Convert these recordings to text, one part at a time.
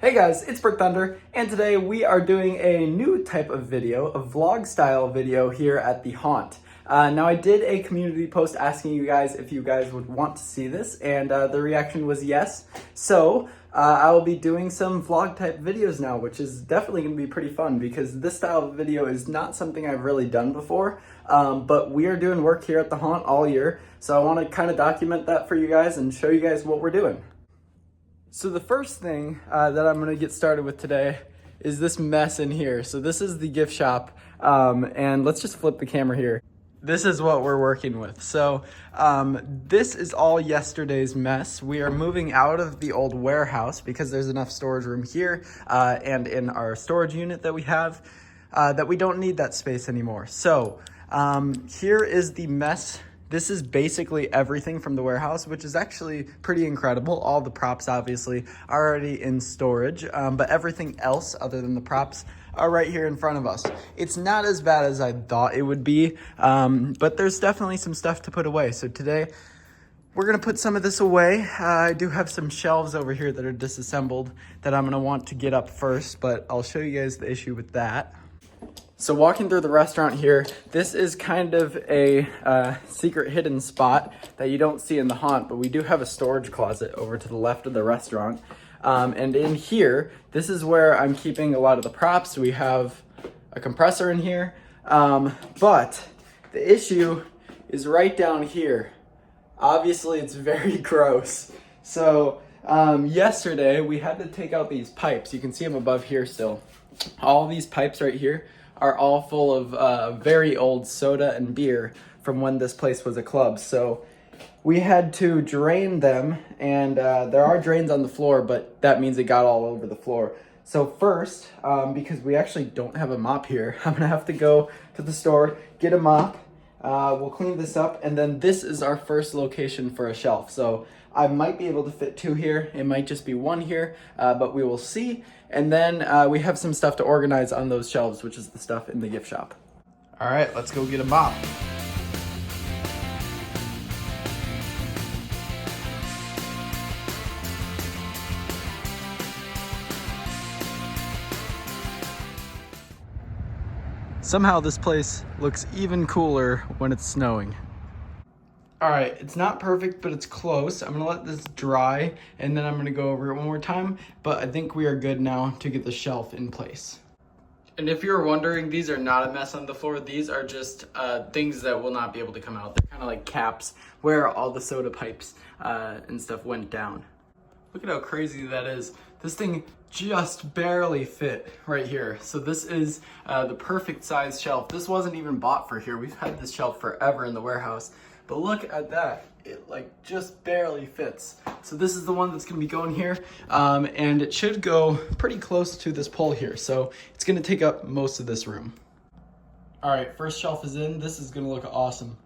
Hey guys, it's Brick Thunder, and today we are doing a new type of video, a vlog style video here at the Haunt. Now I did a community post asking you guys if you guys would want to see this, and the reaction was yes. So I will be doing some vlog type videos now, which is definitely going to be pretty fun because this style of video is not something I've really done before. But we are doing work here at the Haunt all year, so I want to kind of document that for you guys and show you guys what we're doing. So the first thing that I'm gonna get started with today is this mess in here. So this is the gift shop, and let's just flip the camera here. This is what we're working with. So this is all yesterday's mess. We are moving out of the old warehouse because there's enough storage room here and in our storage unit that we have that we don't need that space anymore. So here is the mess. This is basically everything from the warehouse, which is actually pretty incredible. All the props obviously are already in storage, but everything else other than the props are right here in front of us. It's not as bad as I thought it would be, but there's definitely some stuff to put away. So today we're gonna put some of this away. I do have some shelves over here that are disassembled that I'm gonna want to get up first, but I'll show you guys the issue with that. So walking through the restaurant here, this is kind of a secret hidden spot that you don't see in the Haunt, but we do have a storage closet over to the left of the restaurant. And in here, this is where I'm keeping a lot of the props. We have a compressor in here, but the issue is right down here. Obviously, it's very gross. So yesterday, we had to take out these pipes. You can see them above here still. All these pipes right here are all full of very old soda and beer from when this place was a club. So we had to drain them, and there are drains on the floor, but that means it got all over the floor. So first, because we actually don't have a mop here, I'm gonna have to go to the store, get a mop, we'll clean this up, and then this is our first location for a shelf. So I might be able to fit two here, it might just be one here, but we will see. And then we have some stuff to organize on those shelves, which is the stuff in the gift shop. All right, let's go get a mop. Somehow this place looks even cooler when it's snowing. All right, it's not perfect, but it's close. I'm gonna let this dry, and then I'm gonna go over it one more time, but I think we are good now to get the shelf in place. And if you're wondering, these are not a mess on the floor. These are just things that will not be able to come out. They're kind of like caps where all the soda pipes and stuff went down. Look at how crazy that is. This thing just barely fit right here. So this is the perfect size shelf. This wasn't even bought for here. We've had this shelf forever in the warehouse. But look at that, it like just barely fits. So this is the one that's gonna be going here, and it should go pretty close to this pole here. So it's gonna take up most of this room. All right, first shelf is in. This is gonna look awesome.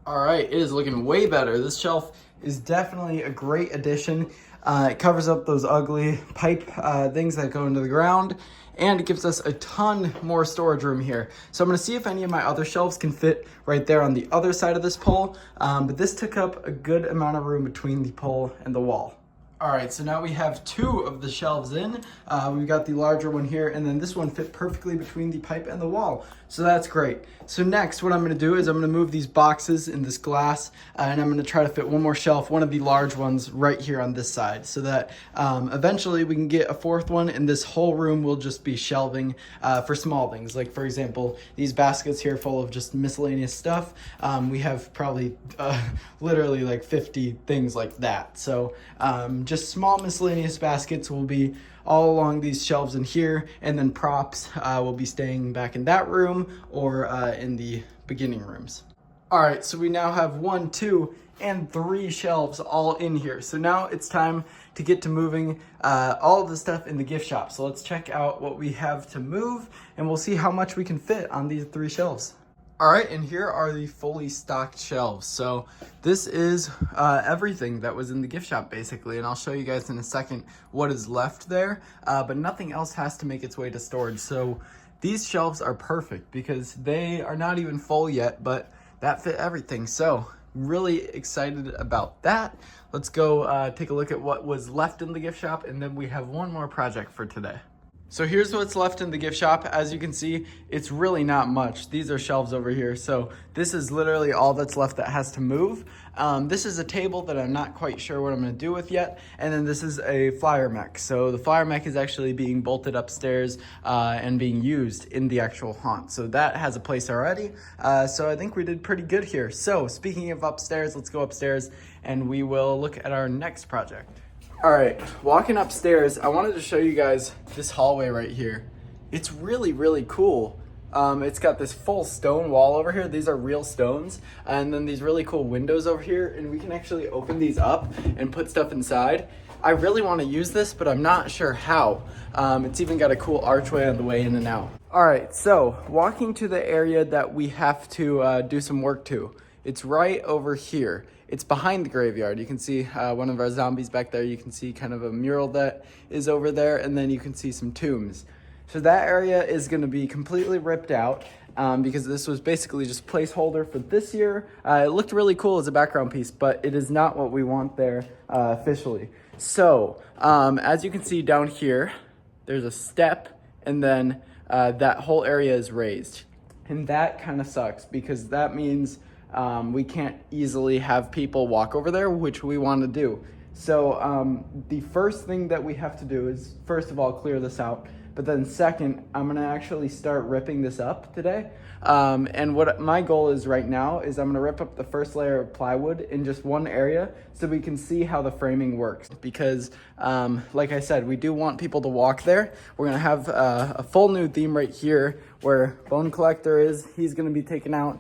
All right, it is looking way better. This shelf is definitely a great addition. It covers up those ugly pipe things that go into the ground, and it gives us a ton more storage room here. So I'm gonna see if any of my other shelves can fit right there on the other side of this pole, but this took up a good amount of room between the pole and the wall. All right, so now we have two of the shelves in. We've got the larger one here, and then this one fit perfectly between the pipe and the wall. So that's great. So next, what I'm gonna do is I'm gonna move these boxes in this glass, and I'm gonna try to fit one more shelf, one of the large ones right here on this side, so that eventually we can get a fourth one, and this whole room will just be shelving for small things. Like for example, these baskets here full of just miscellaneous stuff. We have probably literally like 50 things like that. So just small miscellaneous baskets will be all along these shelves in here, and then props will be staying back in that room or in the beginning rooms. All right, so we now have 1, 2, and 3 shelves all in here. So now it's time to get to moving all of the stuff in the gift shop. So let's check out what we have to move, and we'll see how much we can fit on these 3 shelves. All right, and here are the fully stocked shelves. So this is everything that was in the gift shop basically, and I'll show you guys in a second what is left there, but nothing else has to make its way to storage. So these shelves are perfect because they are not even full yet, but that fit everything. So really excited about that. Let's go take a look at what was left in the gift shop, and then we have one more project for today. So here's what's left in the gift shop. As you can see, it's really not much. These are shelves over here. So this is literally all that's left that has to move. This is a table that I'm not quite sure what I'm gonna do with yet. And then this is a flyer mech. So the flyer mech is actually being bolted upstairs and being used in the actual haunt. So that has a place already. So I think we did pretty good here. So speaking of upstairs, let's go upstairs and we will look at our next project. All right, walking upstairs, I wanted to show you guys this hallway right here. It's really, really cool. It's got this full stone wall over here. These are real stones. And then these really cool windows over here, and we can actually open these up and put stuff inside. I really want to use this, but I'm not sure how. It's even got a cool archway on the way in and out. All right, so walking to the area that we have to do some work to. It's right over here. It's behind the graveyard. You can see one of our zombies back there. You can see kind of a mural that is over there, and then you can see some tombs. So that area is gonna be completely ripped out because this was basically just placeholder for this year. It looked really cool as a background piece, but it is not what we want there officially. So as you can see down here, there's a step, and then that whole area is raised. And that kind of sucks because that means we can't easily have people walk over there, which we want to do. So the first thing that we have to do is, first of all, clear this out. But then second, I'm gonna actually start ripping this up today. And what my goal is right now is I'm gonna rip up the first layer of plywood in just one area so we can see how the framing works. Because like I said, we do want people to walk there. We're gonna have a full new theme right here where Bone Collector is. He's gonna be taken out.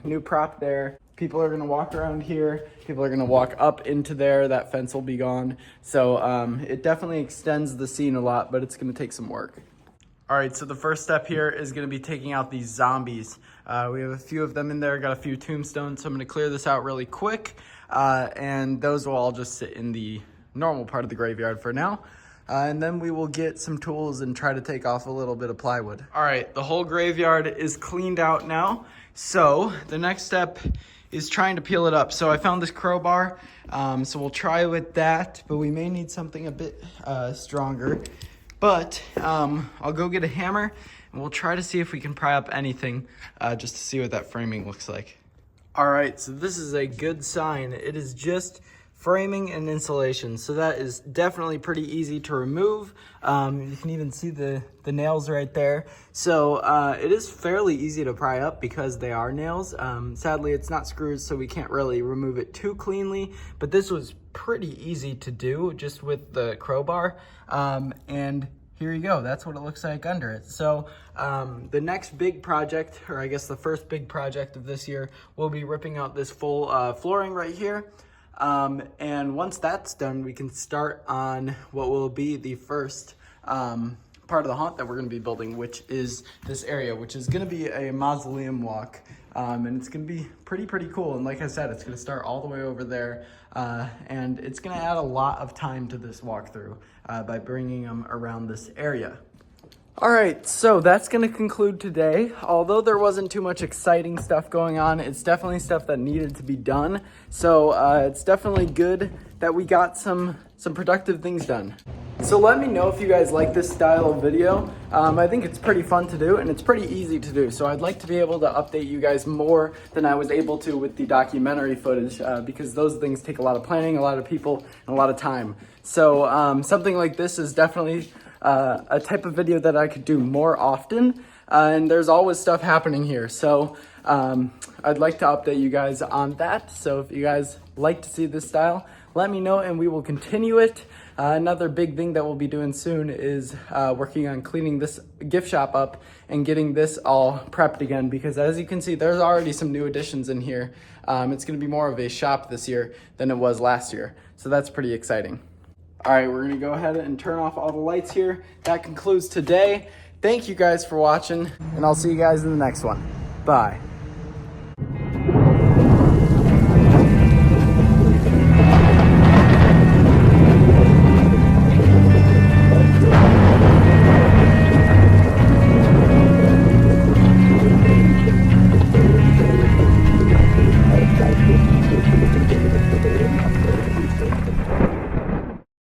New prop there. People are gonna walk around here. People are gonna walk up into there. That fence will be gone. So it definitely extends the scene a lot, but it's gonna take some work. All right, so the first step here is gonna be taking out these zombies. We have a few of them in there, got a few tombstones, so I'm gonna clear this out really quick. And those will all just sit in the normal part of the graveyard for now. And then we will get some tools and try to take off a little bit of plywood. All right, the whole graveyard is cleaned out now. So the next step is trying to peel it up. So I found this crowbar, so we'll try with that, but we may need something a bit stronger. But I'll go get a hammer and we'll try to see if we can pry up anything just to see what that framing looks like. All right, so this is a good sign. It is just framing and insulation, so that is definitely pretty easy to remove. You can even see the nails right there. So it is fairly easy to pry up because they are nails. Sadly, it's not screws, so we can't really remove it too cleanly, but this was pretty easy to do just with the crowbar. And here you go, that's what it looks like under it. So the next big project, or I guess the first big project of this year, will be ripping out this full flooring right here. And once that's done, we can start on what will be the first part of the haunt that we're going to be building, which is this area, which is going to be a mausoleum walk. And it's going to be pretty cool. And like I said, it's going to start all the way over there. And it's going to add a lot of time to this walkthrough by bringing them around this area. All right, so that's going to conclude today. Although there wasn't too much exciting stuff going on, it's definitely stuff that needed to be done. So it's definitely good that we got some productive things done. So let me know if you guys like this style of video. I think it's pretty fun to do and it's pretty easy to do. So I'd like to be able to update you guys more than I was able to with the documentary footage because those things take a lot of planning, a lot of people, and a lot of time. So something like this is definitely a type of video that I could do more often, and there's always stuff happening here. So I'd like to update you guys on that. So if you guys like to see this style, let me know and we will continue it. Another big thing that we'll be doing soon is working on cleaning this gift shop up and getting this all prepped again, because as you can see, there's already some new additions in here. It's gonna be more of a shop this year than it was last year. So that's pretty exciting. All right, we're gonna go ahead and turn off all the lights here. That concludes today. Thank you guys for watching, and I'll see you guys in the next one. Bye.